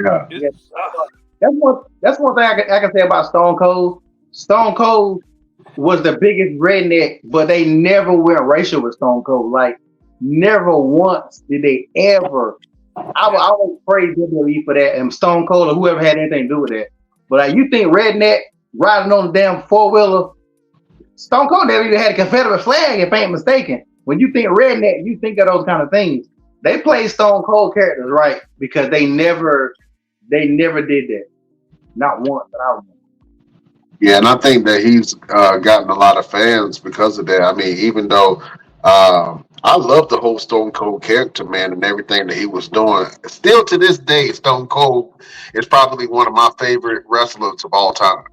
Yeah. Yeah. It's That's one thing I can say about Stone Cold. Stone Cold was the biggest redneck, but they never went racial with Stone Cold. Like, never once did they ever. I would yeah. always praise WWE for that, and Stone Cold or whoever had anything to do with that. But you think redneck riding on the damn four wheeler? Stone Cold never even had a Confederate flag, if I ain't mistaken. When you think redneck, you think of those kind of things. They played Stone Cold characters right because they never did that. Not once that I remember. Yeah, and I think that he's gotten a lot of fans because of that. I mean, even though I love the whole Stone Cold character, man, and everything that he was doing. Still to this day, Stone Cold is probably one of my favorite wrestlers of all time.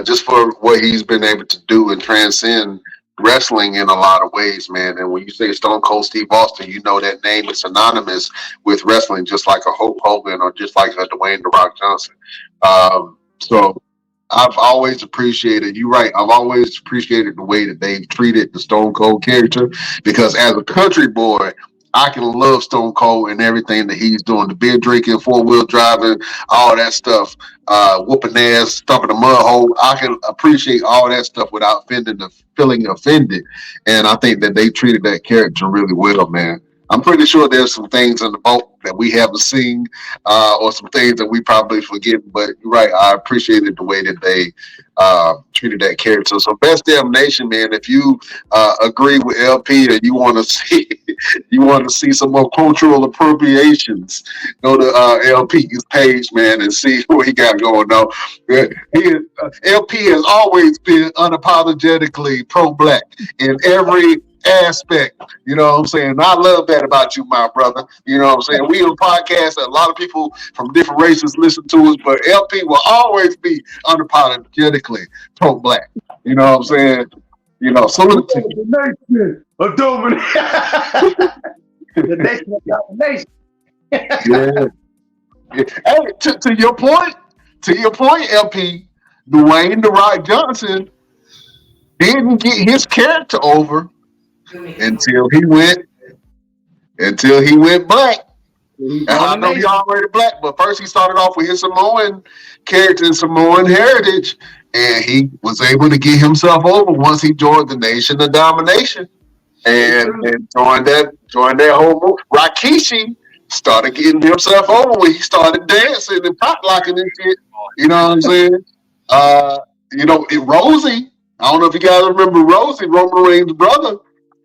Just for what he's been able to do and transcend wrestling in a lot of ways, man. And when you say Stone Cold Steve Austin, you know that name is synonymous with wrestling, just like a Hulk Hogan or just like a Dwayne The Rock Johnson. So I've always appreciated, you're right, I've always appreciated the way that they've treated the Stone Cold character because as a country boy, I can love Stone Cold and everything that he's doing, the beer drinking, four-wheel driving, all that stuff, whooping ass, stuffing the mud hole. I can appreciate all that stuff without feeling offended. And I think that they treated that character really well, man. I'm pretty sure there's some things in the boat that we haven't seen, or some things that we probably forget. But you're right, I appreciated the way that they treated that character. So, Best Damn Nation, man. If you agree with LP and you want to see, you want to see some more cultural appropriations, go to LP's page, man, and see what he got going on. LP has always been unapologetically pro-black in every aspect. You know what I'm saying? And I love that about you, my brother. You know what I'm saying? We on podcast that a lot of people from different races listen to us, but LP will always be unapologetically pro-black. You know what I'm saying? You know, salute to you. The nation of domination. The nation of domination. Yeah. Hey, to your point, LP, Dwayne The Rock Johnson didn't get his character over until he went black. And I know he already black, but first he started off with his Samoan character and Samoan heritage, and he was able to get himself over once he joined the Nation of Domination and joined that whole move. Rikishi started getting himself over when he started dancing and pop locking and shit. You know what I'm saying? Rosie. I don't know if you guys remember Rosie, Roman Reigns' brother.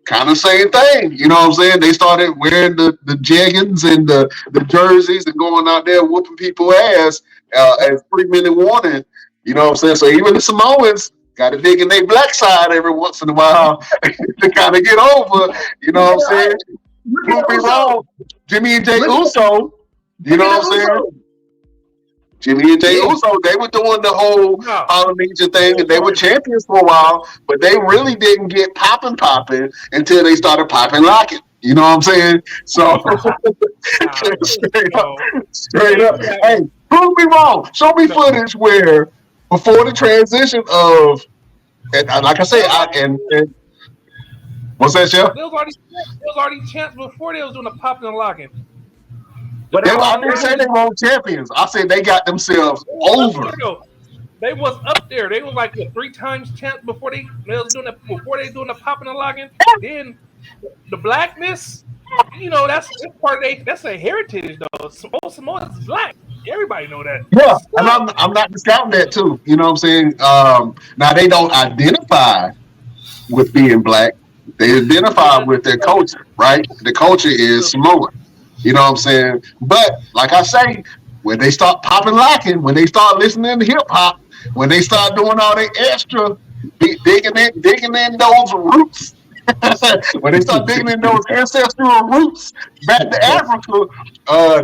Kind of same thing, you know what I'm saying? They started wearing the jeggings and the jerseys and going out there whooping people's ass as 3-minute warning, you know what I'm saying? So even the Samoans got to dig in their black side every once in a while to kind of get over, you know what I'm saying? Prove me wrong. Jimmy and Jay Uso, you know what I'm saying? Jimmy and Jay Uso, they were doing the whole Polynesian thing, and they were champions for a while, but they really didn't get popping until they started popping locking. You know what I'm saying? So, straight up. Hey, prove me wrong. Show me footage where before the transition of, and like I said, and what's that, Chef? There was already champs before they was doing the popping and locking. But I didn't say they were champions. I said they got themselves over. They was up there. They was like 3 times champs before they doing the popping and locking. Then the blackness, you know, that's part of that's a heritage though. Samoa's is black. Everybody know that. Yeah, and I'm not discounting that too. You know what I'm saying? Now they don't identify with being black. They identify with their culture, right? The culture is Samoan. You know what I'm saying? But like I say, when they start popping locking, when they start listening to hip hop, when they start doing all the extra digging in those roots, when they start digging in those ancestral roots back to Africa,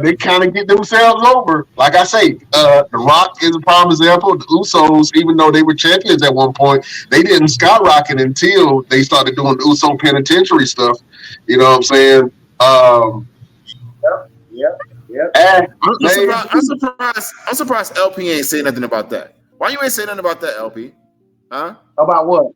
they kind of get themselves over. Like I say, The Rock is a prime example. The Usos, even though they were champions at one point, they didn't skyrocket until they started doing the Uso penitentiary stuff. You know what I'm saying? I'm surprised LP ain't say nothing about that. Why you ain't say nothing about that, LP? Huh? About what?